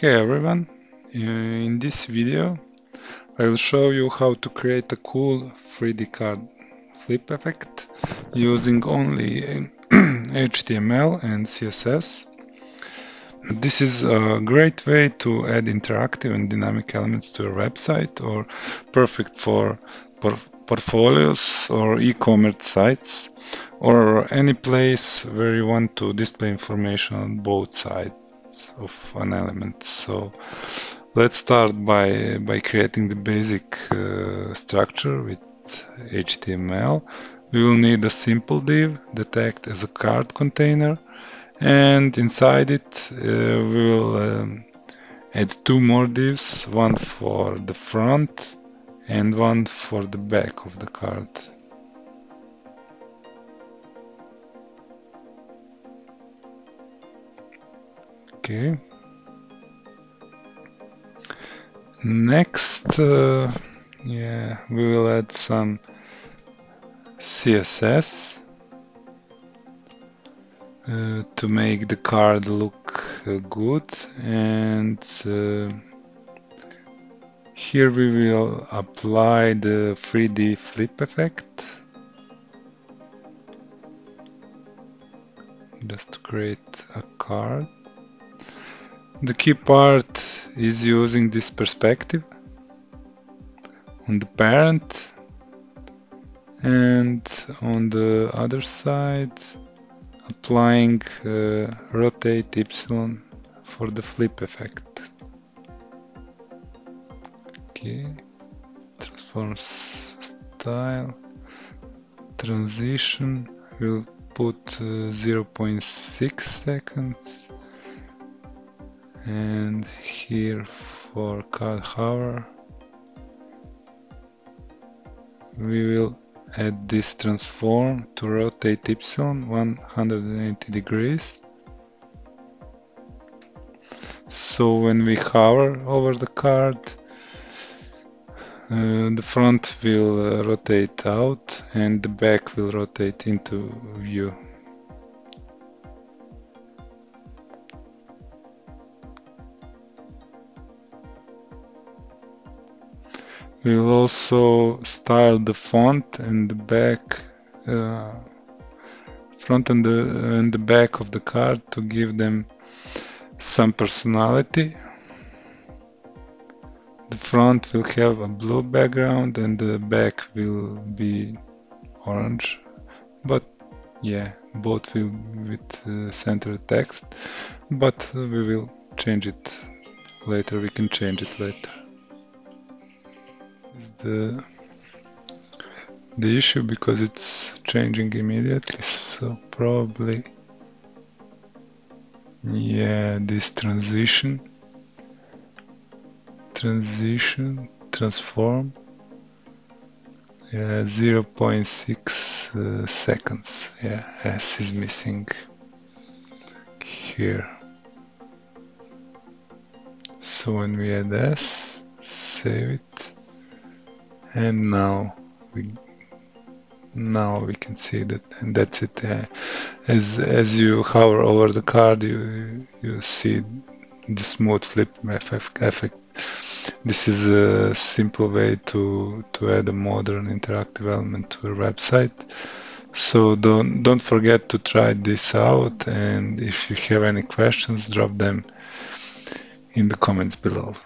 Hey everyone, in this video I will show you how to create a cool 3D card flip effect using only HTML and CSS. This is a great way to add interactive and dynamic elements to your website, or perfect for portfolios or e-commerce sites, or any place where you want to display information on both sides of an element. So let's start by creating the basic structure with HTML. We will need a simple div that acts as a card container, and inside it we will add two more divs, one for the front and one for the back of the card. Okay. Next, we will add some CSS to make the card look good, and here we will apply the 3D flip effect just to create a card. The key part is using this perspective on the parent, and on the other side applying rotate Y for the flip effect. Okay, transform style, transition, we'll put 0.6 seconds, and here for card hover we will add this transform to rotate Y 180 degrees. So when we hover over the card, the front will rotate out and the back will rotate into view. We will also style the font and the back, front and the back of the card to give them some personality. The front will have a blue background and the back will be orange, but yeah, both will with center text, but we will change it later, we can change it later. The issue because it's changing immediately, so probably this transform, yeah, 0.6 seconds, yeah, S is missing here. So when we add S, save it, and now we can see that, and that's it. As you hover over the card, you see the smooth flip effect. This is a simple way to add a modern interactive element to your website. So don't forget to try this out, and if you have any questions, drop them in the comments below.